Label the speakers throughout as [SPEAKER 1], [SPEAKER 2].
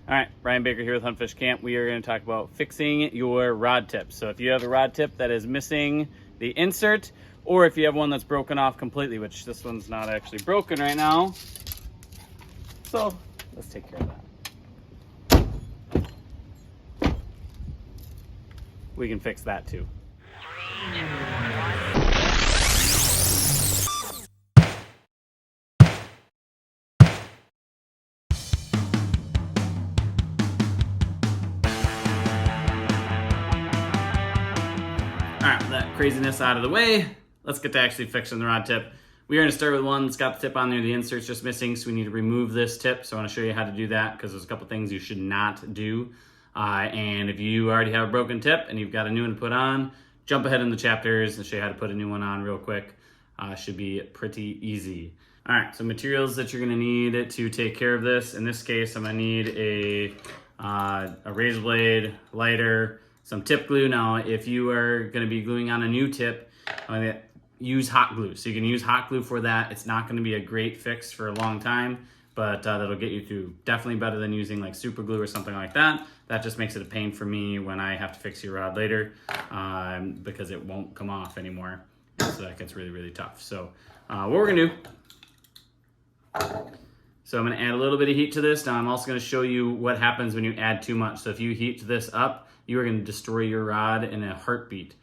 [SPEAKER 1] All right, Brian Baker here with Huntfish Camp. We are going to talk about fixing your rod tip. So if you have a rod tip that is missing the insert, or if you have one that's broken off completely, which this one's not actually broken right now. So let's take care of that. We can fix that too. All right, that craziness out of the way, let's get to actually fixing the rod tip. We are going to start with one that's got the tip on there. The insert's just missing, so we need to remove this tip. So I want to show you how to do that because there's a couple things you should not do. And if you already have a broken tip and you've got a new one to put on, jump ahead in the chapters and show you how to put a new one on real quick. Should be pretty easy. All right, so materials that you're going to need to take care of this. In this case, I'm going to need a razor blade, lighter, some tip glue. Now, if you are going to be gluing on a new tip, use hot glue. So you can use hot glue for that. It's not going to be a great fix for a long time, but that'll get you through. Definitely better than using like super glue or something like that. That just makes it a pain for me when I have to fix your rod later because it won't come off anymore. So that gets really, really tough. So what we're going to do, so I'm going to add a little bit of heat to this. Now I'm also going to show you what happens when you add too much. So if you heat this up, you are going to destroy your rod in a heartbeat.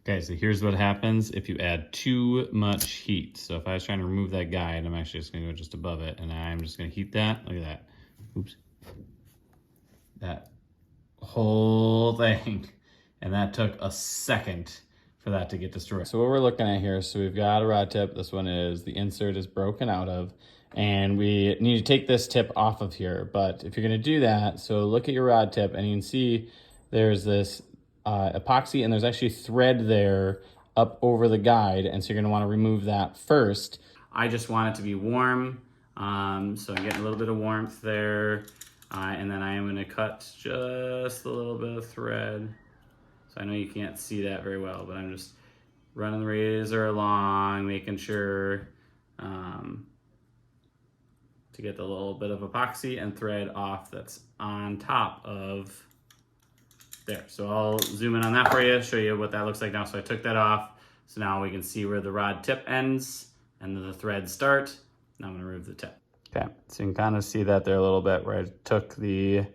[SPEAKER 1] Okay, so here's what happens if you add too much heat. So if I was trying to remove that guide, I'm actually just going to go just above it, and I'm just going to heat that. Look at that. Oops. That whole thing. And that took a second for that to get destroyed. So what we're looking at here, so we've got a rod tip. This one is, the insert is broken out of, and we need to take this tip off of here. But if you're going to do that, so look at your rod tip, and you can see there's this epoxy, and there's actually thread there up over the guide, and so you're going to want to remove that first. I just want it to be warm, so I'm getting a little bit of warmth there, and then I am going to cut just a little bit of thread. So I know you can't see that very well, but I'm just running the razor along, making sure to get the little bit of epoxy and thread off that's on top of there. So I'll zoom in on that for you, show you what that looks like now. So I took that off. So now we can see where the rod tip ends and the threads start. Now I'm gonna remove the tip. Okay, so you can kind of see that there a little bit where I took the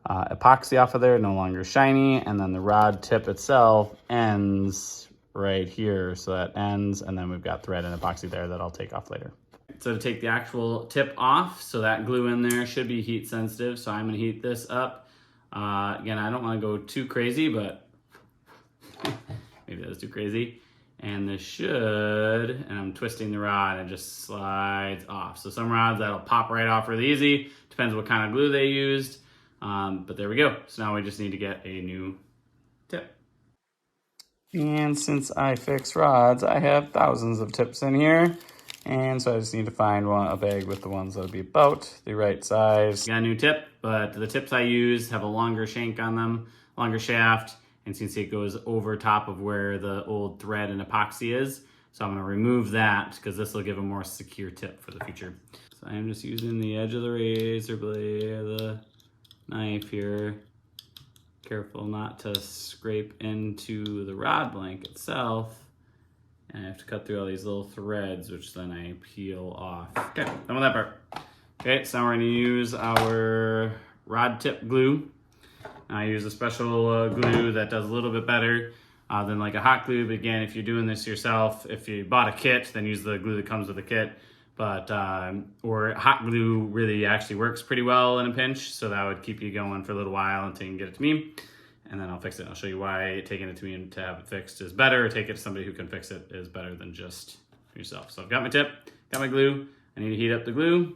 [SPEAKER 1] epoxy off of there, no longer shiny, and then the rod tip itself ends right here. So that ends, and then we've got thread and epoxy there that I'll take off later. So to take the actual tip off, so that glue in there should be heat sensitive. So I'm gonna heat this up. Again, I don't want to go too crazy, but maybe that was too crazy. And this should, and I'm twisting the rod, and it just slides off. So some rods that'll pop right off really easy. Depends what kind of glue they used. But there we go. So now we just need to get a new tip. And since I fix rods, I have thousands of tips in here. And so I just need to find a bag with the ones that'll be about the right size. Got a new tip, but the tips I use have a longer shank on them, longer shaft, and so you can see it goes over top of where the old thread and epoxy is. So I'm gonna remove that because this will give a more secure tip for the future. So I'm just using the edge of the razor blade, the knife here. Careful not to scrape into the rod blank itself. And I have to cut through all these little threads, which then I peel off. Okay, done with that part. Okay, so now we're gonna use our rod tip glue. I use a special glue that does a little bit better than like a hot glue. But again, if you're doing this yourself, if you bought a kit, then use the glue that comes with the kit. But, or hot glue really actually works pretty well in a pinch. So that would keep you going for a little while until you can get it to me. And then I'll fix it. I'll show you why taking it to me and to have it fixed is better, or take it to somebody who can fix it is better than just yourself. So I've got my tip, got my glue. I need to heat up the glue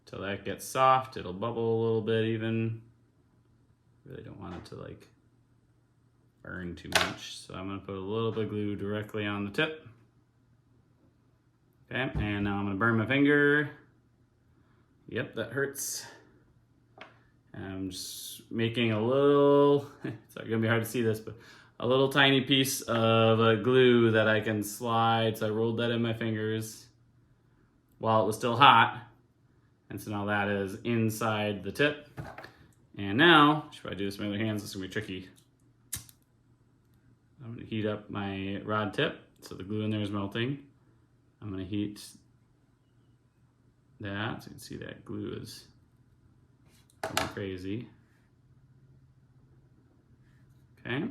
[SPEAKER 1] till that gets soft. It'll bubble a little bit even. Really don't want it to like burn too much. So I'm gonna put a little bit of glue directly on the tip. Okay, and now I'm gonna burn my finger. Yep, that hurts. And I'm just making a little, it's not gonna be hard to see this, but a little tiny piece of glue that I can slide. So I rolled that in my fingers while it was still hot. And so now that is inside the tip. And now, should I do this with my other hands? This is gonna be tricky. I'm gonna heat up my rod tip. So the glue in there is melting. I'm gonna heat that. So you can see that glue is going crazy. Okay. Here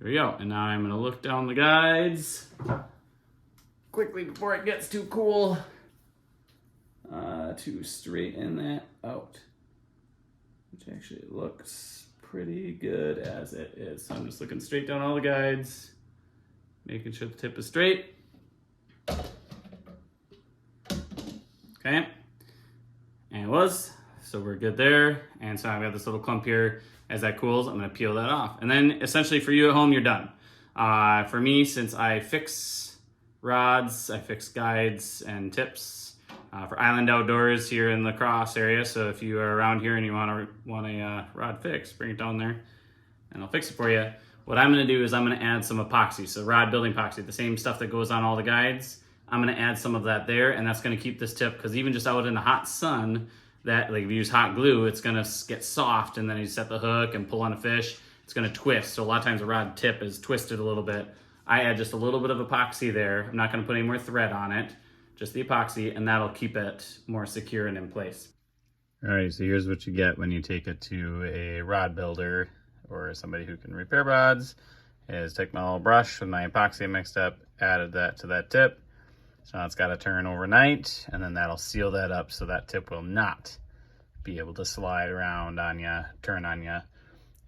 [SPEAKER 1] we go. And now I'm gonna look down the guides quickly before it gets too cool to straighten that out, which actually looks pretty good as it is. So I'm just looking straight down all the guides, making sure the tip is straight. Okay, and it was, so we're good there. And so I've got this little clump here. As that cools, I'm gonna peel that off. And then essentially for you at home, you're done. For me, since I fix rods, I fix guides and tips for Island Outdoors here in La Crosse area. So if you are around here and you want a rod fix, bring it down there and I'll fix it for you. What I'm gonna do is I'm gonna add some epoxy. So rod building epoxy, the same stuff that goes on all the guides. I'm gonna add some of that there, and that's gonna keep this tip, because even just out in the hot sun, that like if you use hot glue, it's gonna get soft, and then you set the hook and pull on a fish, it's gonna twist. So a lot of times a rod tip is twisted a little bit. I add just a little bit of epoxy there. I'm not gonna put any more thread on it, just the epoxy, and that'll keep it more secure and in place. All right, so here's what you get when you take it to a rod builder or somebody who can repair rods, is take my little brush with my epoxy mixed up, added that to that tip. So now it's got to turn overnight, and then that'll seal that up so that tip will not be able to slide around on you, turn on you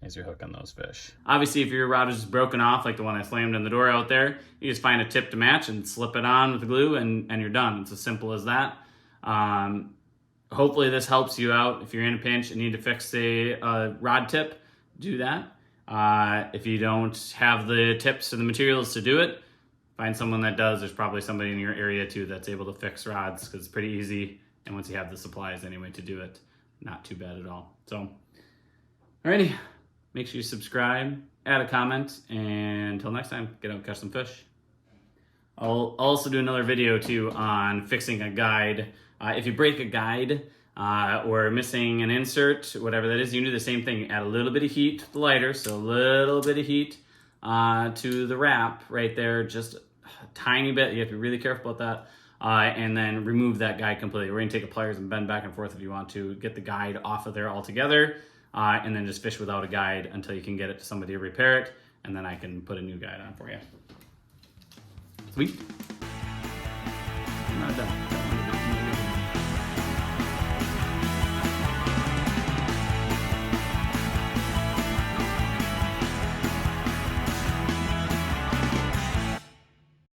[SPEAKER 1] as you're hooking those fish. Obviously, if your rod is just broken off, like the one I slammed in the door out there, you just find a tip to match and slip it on with the glue, and you're done. It's as simple as that. Hopefully this helps you out. If you're in a pinch and need to fix a rod tip, do that. If you don't have the tips or the materials to do it, find someone that does. There's probably somebody in your area too that's able to fix rods, because it's pretty easy. And once you have the supplies anyway to do it, not too bad at all. So, alrighty, make sure you subscribe, add a comment, and until next time, get out and catch some fish. I'll also do another video too on fixing a guide. If you break a guide or missing an insert, whatever that is, you can do the same thing. Add a little bit of heat to the lighter, so a little bit of heat to the wrap right there, just a tiny bit. You have to be really careful about that. And then remove that guide completely. We're gonna take a pliers and bend back and forth if you want to get the guide off of there altogether, and then just fish without a guide until you can get it to somebody to repair it, and then I can put a new guide on for you. Sweet. I'm not done.